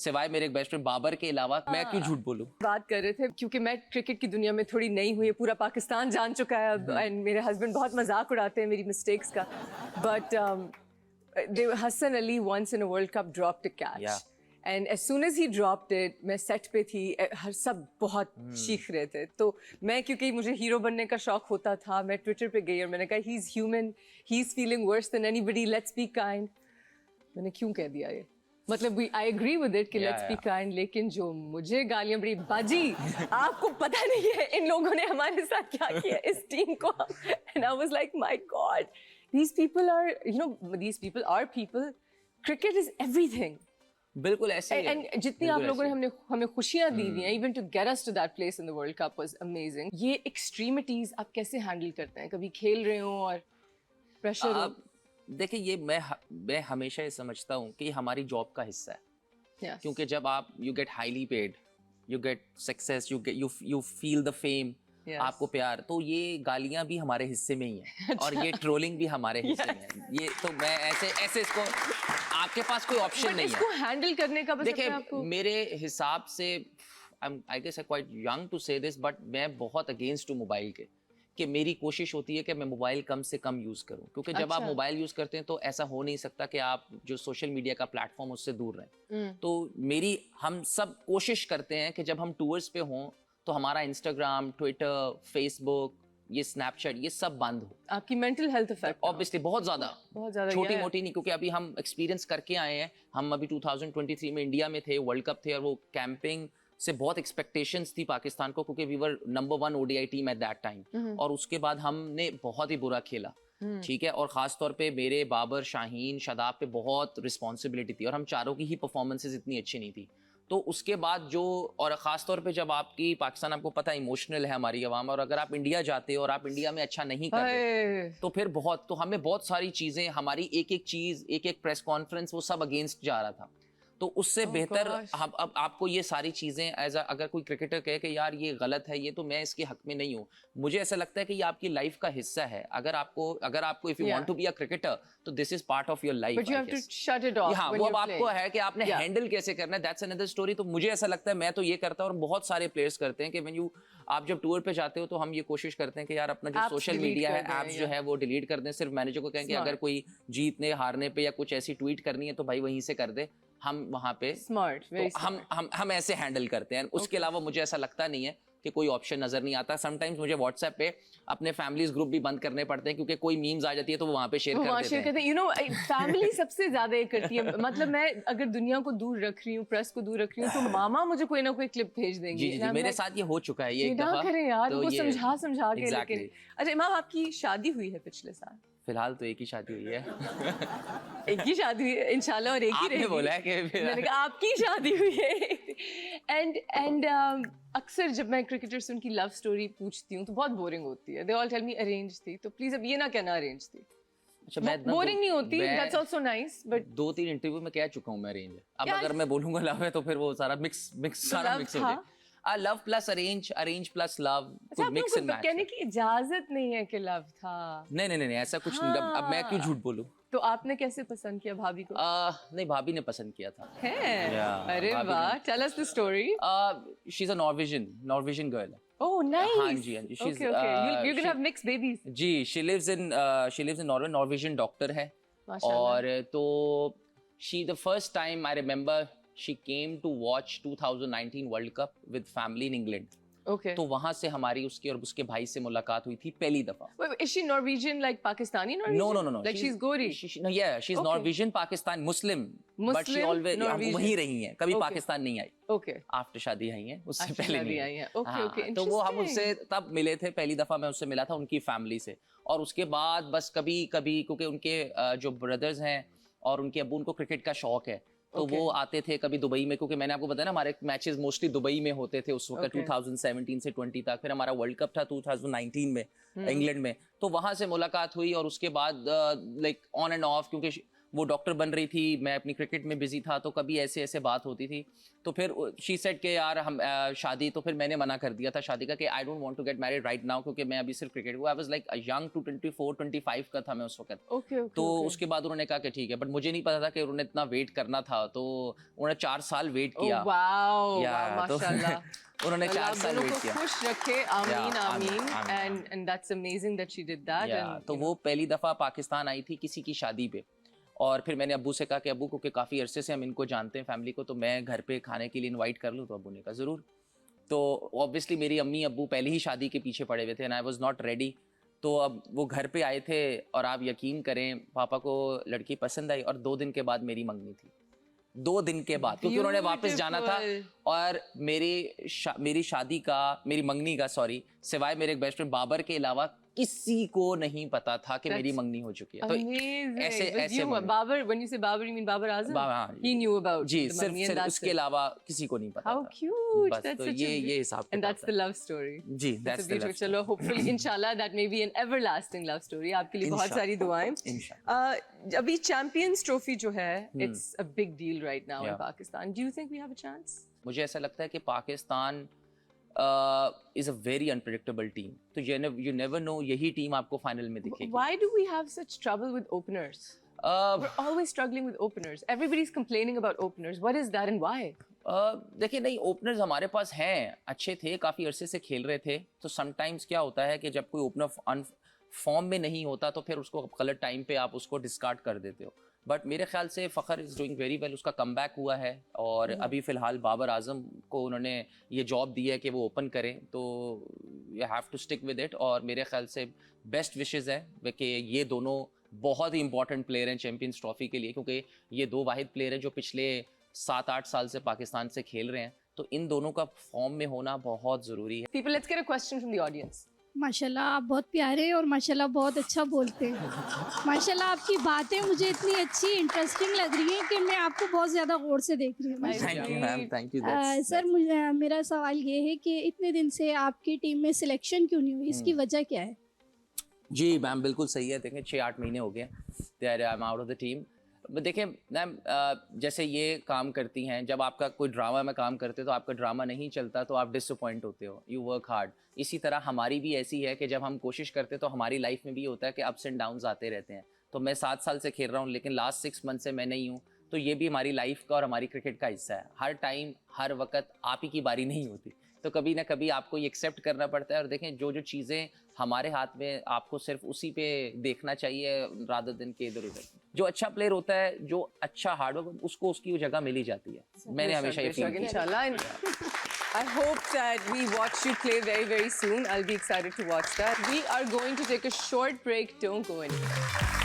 सिवाय मेरे एक बेस्ट फ्रेंड बाबर के अलावा मैं क्यों झूठ बोलूं। बात कर रहे थे क्योंकि मैं क्रिकेट की दुनिया में थोड़ी नई हुई है, पूरा पाकिस्तान जान चुका है अब, एंड मेरे हस्बैंड बहुत मजाक उड़ाते हैं मेरी मिस्टेक्स का, but Hasan Ali once in a world cup dropped a catch and as soon as he dropped it, मैं सेट पे थी, हर सब बहुत चीख रहे थे, तो मैं क्योंकि मुझे हीरो बनने का शौक होता था, मैं ट्विटर पे गई और मैंने कहा he is human, he is feeling worse than anybody, let's be kind. मैंने क्यों कह दिया ये, मतलब आई एग्री विद इट कि लेट्स बी काइंड, लेकिन जो मुझे गालियां बड़ी बाजी आपको पता नहीं है इन लोगों ने हमारे साथ क्या किया इस टीम को, and I was like my God, these people are, you know, these people are people, cricket is everything। बिल्कुल ऐसे ही है। एंड जितनी आप लोगों ने हमें खुशियां दी हुई हैं, even to get us to that place in the world cup was amazing. ये एक्सट्रीमिटीज आप कैसे हैंडल करते हैं, कभी खेल रहे हो और प्रेशर हो? देखिए ये मैं हमेशा ये समझता हूँ कि हमारी जॉब का हिस्सा है, yes. क्योंकि जब आप you get highly paid, you get success, you feel the fame, yes. आपको प्यार, तो ये गालियां भी हमारे हिस्से में ही है और ये ट्रोलिंग भी हमारे हिस्से में है। ये तो मैं ऐसे इसको, आपके पास कोई ऑप्शन नहीं है इसको हैंडल करने का। देखिए मेरे हिसाब से I guess I quite young to say this, but मैं बहुत अगेंस्ट हूँ मोबाइल के, कि मेरी कोशिश होती है कि मैं मोबाइल कम से कम यूज करूं, क्योंकि जब आप मोबाइल यूज करते हैं तो ऐसा हो नहीं सकता कि आप जो सोशल मीडिया का प्लेटफॉर्म उससे दूर रहें। तो हम सब कोशिश करते हैं कि जब हम टूर्स पे हों तो हमारा इंस्टाग्राम, ट्विटर, फेसबुक, ये स्नैपचैट, ये सब बंद हो। आपकी मेंटल हेल्थ इफेक्ट ऑब्वियसली बहुत ज्यादा छोटी मोटी नहीं, क्योंकि अभी हम एक्सपीरियंस करके आए हैं। हम अभी 2023 में इंडिया में थे, वर्ल्ड कप थे, और वो कैंपिंग से बहुत एक्सपेक्टेशंस थी पाकिस्तान को, क्योंकि we were number 1 ODI team at that time, और उसके बाद हमने बहुत ही बुरा खेला, ठीक है, और खास तौर पे मेरे बाबर, शाहीन, शादाब पे बहुत रिस्पॉन्सिबिलिटी थी, और हम चारों की ही परफॉर्मेंसेज इतनी अच्छी नहीं थी। तो उसके बाद जो, और ख़ास तौर पे जब आपकी पाकिस्तान, आपको पता है इमोशनल है हमारी आवाम, और अगर आप इंडिया जाते हो और आप इंडिया में अच्छा नहीं कर रहे तो फिर तो हमें बहुत सारी चीज़ें, हमारी एक एक चीज़, एक एक प्रेस कॉन्फ्रेंस, वो सब अगेंस्ट जा रहा था। तो उससे बेहतर अब आपको ये सारी चीज़ें अगर कोई क्रिकेटर कहे कि यार ये गलत है, ये तो मैं इसके हक में नहीं हूँ, मुझे ऐसा लगता है कि ये आपकी लाइफ का हिस्सा है। अगर आपको if you want to be a cricketer, तो this is part of your life, but you have to shut it off. हाँ, वो अब आपको है कि आपने हैंडल कैसे करना है, दैट्स अनदर स्टोरी। तो मुझे ऐसा लगता है, मैं तो ये करता हूँ और बहुत सारे प्लेयर्स करते हैं कि आप जब टूर पे जाते हो तो हम ये कोशिश करते हैं कि यार अपना जो सोशल मीडिया है, ऐप्स जो है वो डिलीट कर दें। सिर्फ मैनेजर को कहें कि अगर कोई जीतने हारने पे या कुछ ऐसी ट्वीट करनी है तो भाई वहीं से कर दे, हम वहां पे स्मार्ट, तो हम ऐसे हैंडल करते हैं। उसके अलावा मुझे ऐसा लगता नहीं है कि कोई ऑप्शन नजर नहीं आता। समटाइम्स मुझे व्हाट्सएप पे अपने फैमिलीज ग्रुप भी बंद करने पड़ते हैं, क्योंकि कोई मीम्स आ जाती है तो वो वहां पे शेयर कर देते हैं। यू नो, फैमिली सबसे ज्यादा ये करती है। मतलब मैं अगर दुनिया को दूर रख रही हूँ, प्रेस को दूर रख रही हूँ, तो मामा मुझे कोई ना कोई क्लिप भेज देंगे। जी, मेरे साथ ये हो चुका है ये एक दफा। करें यार, तो वो समझा के। लेकिन अच्छा इमाम, आपकी शादी हुई है पिछले साल? फिलहाल तो एक ही शादी हुई है। एक ही शादी हुई है इंशाल्लाह, और एक ही रहेगी। बोला है कि मैंने कहा आपकी शादी हुई है। एंड अक्सर जब मैं क्रिकेटर से उनकी लव स्टोरी पूछती हूँ तो बहुत बोरिंग होती है। They all tell me arrange थी, तो प्लीज अब ये ना कहना अरेंज थी। अच्छा, मैं बोरिंग नहीं होती, that's also nice, but 2-3 interview में कह चुका हूँ मैं अरेंज है। अब अगर मैं बोलूंगा लव है तो फिर वो सारा मिक्स हो जाए। Love plus arrange plus love, mix and match. कहने की इजाजत नहीं है कि लव था। नहीं ऐसा कुछ नहीं। अब मैं क्यों झूठ बोलूं। तो आपने कैसे पसंद किया भाभी को? नहीं, भाभी ने पसंद किया था। अरे वाह, tell us the story. She is a Norwegian girl. Oh, nice. हाँ जी। Okay. You're gonna have mixed babies. जी, she lives in Norway, Norwegian doctor है। और तो the first time I remember she came to watch 2019 World Cup with family in England. Okay. तो वहां से हमारी उसके और उसके भाई से मुलाकात हुई थी पहली दफा। Wait, is she Norwegian, like Pakistani Norwegian? No. Like she's Gori. She's Norwegian Pakistan Muslim, but she always वहीं रही हैं, कभी पाकिस्तान नहीं आई। Okay. आफ्टर शादी आई हैं, उससे पहले नहीं आई हैं। Okay. तो वो हम उससे तब मिले थे, पहली दफा मैं उससे मिला था उनकी फैमिली से। और उसके बाद बस कभी क्योंकि उनके जो ब्रदर्स हैं और उनके अब्बू, उनको क्रिकेट का शौक है, तो वो आते थे कभी दुबई में, क्योंकि मैंने आपको बताया ना हमारे मैचेस मोस्टली दुबई में होते थे उस वक्त। 2017 से 20 तक, फिर हमारा वर्ल्ड कप था 2019 में इंग्लैंड में, तो वहां से मुलाकात हुई। और उसके बाद लाइक ऑन एंड ऑफ, क्योंकि वो डॉक्टर बन रही थी, मैं अपनी क्रिकेट में बिजी था, तो कभी ऐसे ऐसे बात होती थी। तो फिर शी सेड के यार हम शादी, तो फिर मैंने मना कर दिया था शादी का कि I don't want to get married right now, क्योंकि मैं अभी सिर्फ cricket I was like young to 24-25 का था मैं उस वक्त। तो उसके बाद उन्होंने कहा कि ठीक है, बट मुझे नहीं पता था कि उन्होंने इतना वेट करना था, तो उन्होंने 4 साल वेट किया। माशाल्लाह। उन्होंने 4 साल वेट किया। खुश रखे, आमीन आमीन। And that's amazing that she did that. तो वो पहली दफा पाकिस्तान आई थी किसी की शादी पे, और फिर मैंने अब्बू से कहा कि अब्बू, क्योंकि काफ़ी अरसे से हम इनको जानते हैं फैमिली को, तो मैं घर पे खाने के लिए इनवाइट कर लूँ? तो अब्बू ने कहा ज़रूर। तो ऑब्वियसली मेरी अम्मी अब्बू पहले ही शादी के पीछे पड़े हुए थे and I was not ready. तो अब वो घर पे आए थे और आप यकीन करें पापा को लड़की पसंद आई और 2 दिन के बाद मेरी मंगनी थी। 2 दिन के बाद, क्योंकि उन्होंने वापस जाना था। और मेरी शादी का, मेरी मंगनी का सॉरी, सिवाय मेरे एक बेस्ट फ्रेंड बाबर के अलावा किसी को नहीं पता था कि मेरी मंगनी हो चुकी है। तो ऐसे Babar, when you say Babar you mean Babar Azam? He knew about ji, the money, सिर्फ उसके अलावा किसी को नहीं पता How था। cute, बस that's तो such ये हिसाब and that's the love story. Ji, that's the love story. चलो hopefully inshallah that may be an everlasting love story. आपके लिए बहुत सारी दुआएं। इंशाल्लाह। अभी चैंपियंस ट्रॉफी जो है, it's a big deal right now in Pakistan. Do you think we have a chance? मुझे ऐसा लगता है कि Pakistan is a very unpredictable team. तो you never know, यही टीम आपको फाइनल में दिखेगी। Why do we have such trouble with openers? We're always struggling with openers. Everybody's complaining about openers. What is that and why? देखिए, नहीं, openers हमारे पास हैं, अच्छे थे, काफ़ी अरसे से खेल रहे थे। तो समटाइम्स क्या होता है कि जब कोई ओपनर फॉर्म में नहीं होता तो फिर उसको गलत टाइम पे आप उसको डिस्कार्ड कर देते हो। बट मेरे ख्याल से Fakhar is doing very well, उसका कमबैक हुआ है और अभी फ़िलहाल बाबर आजम को उन्होंने ये जॉब दी है कि वो ओपन करें, तो you have to stick with it. और मेरे ख्याल से बेस्ट विशेज़ है कि ये दोनों बहुत ही इंपॉर्टेंट प्लेयर हैं चैम्पियंस ट्रॉफी के लिए, क्योंकि ये 2 वाहिद प्लेयर हैं जो पिछले 7-8 साल से पाकिस्तान से खेल रहे हैं। तो इन दोनों का फॉर्म में होना बहुत ज़रूरी है। People, let's get a question from the audience. माशाल्लाह आप बहुत प्यारे और माशाल्लाह बहुत अच्छा बोलते हैं। माशाल्लाह आपकी बातें मुझे इतनी अच्छी इंटरेस्टिंग लग रही हैं कि मैं आपको बहुत ज़्यादा गौर से देख रही हूँ। Thank you ma'am, thank you. Sir मेरा सवाल ये है कि इतने दिन से आपकी टीम में सिलेक्शन क्यों नहीं हुई, इसकी वजह क्या है? जी मैम, बिल्कुल सही है। देखें 6-8 महीने हो गए I am out of the team. देखिए मैम, जैसे ये काम करती हैं, जब आपका कोई ड्रामा में काम करते हो तो आपका ड्रामा नहीं चलता तो आप डिसअपॉइंट होते हो, यू वर्क हार्ड। इसी तरह हमारी भी ऐसी है कि जब हम कोशिश करते तो हमारी लाइफ में भी होता है कि अप्स एंड डाउन्स आते रहते हैं। तो मैं 7 साल से खेल रहा हूँ, लेकिन लास्ट 6 मंथ से मैं नहीं हूँ, तो ये भी हमारी लाइफ का और हमारी क्रिकेट का हिस्सा है। हर टाइम हर वक्त आप ही की बारी नहीं होती, तो कभी ना कभी आपको ये एक्सेप्ट करना पड़ता है। और देखें, जो चीज़ें हमारे हाथ में, आपको सिर्फ उसी पे देखना चाहिए रादर दिन के इधर उधर। जो अच्छा प्लेयर होता है, जो अच्छा हार्डवर्क, उसको उसकी वो जगह मिल ही जाती है। मैंने हमेशा ये फील किया। I hope that we watch you play very, very soon. I'll be excited to watch that. We are going to take a short break. Don't go anywhere.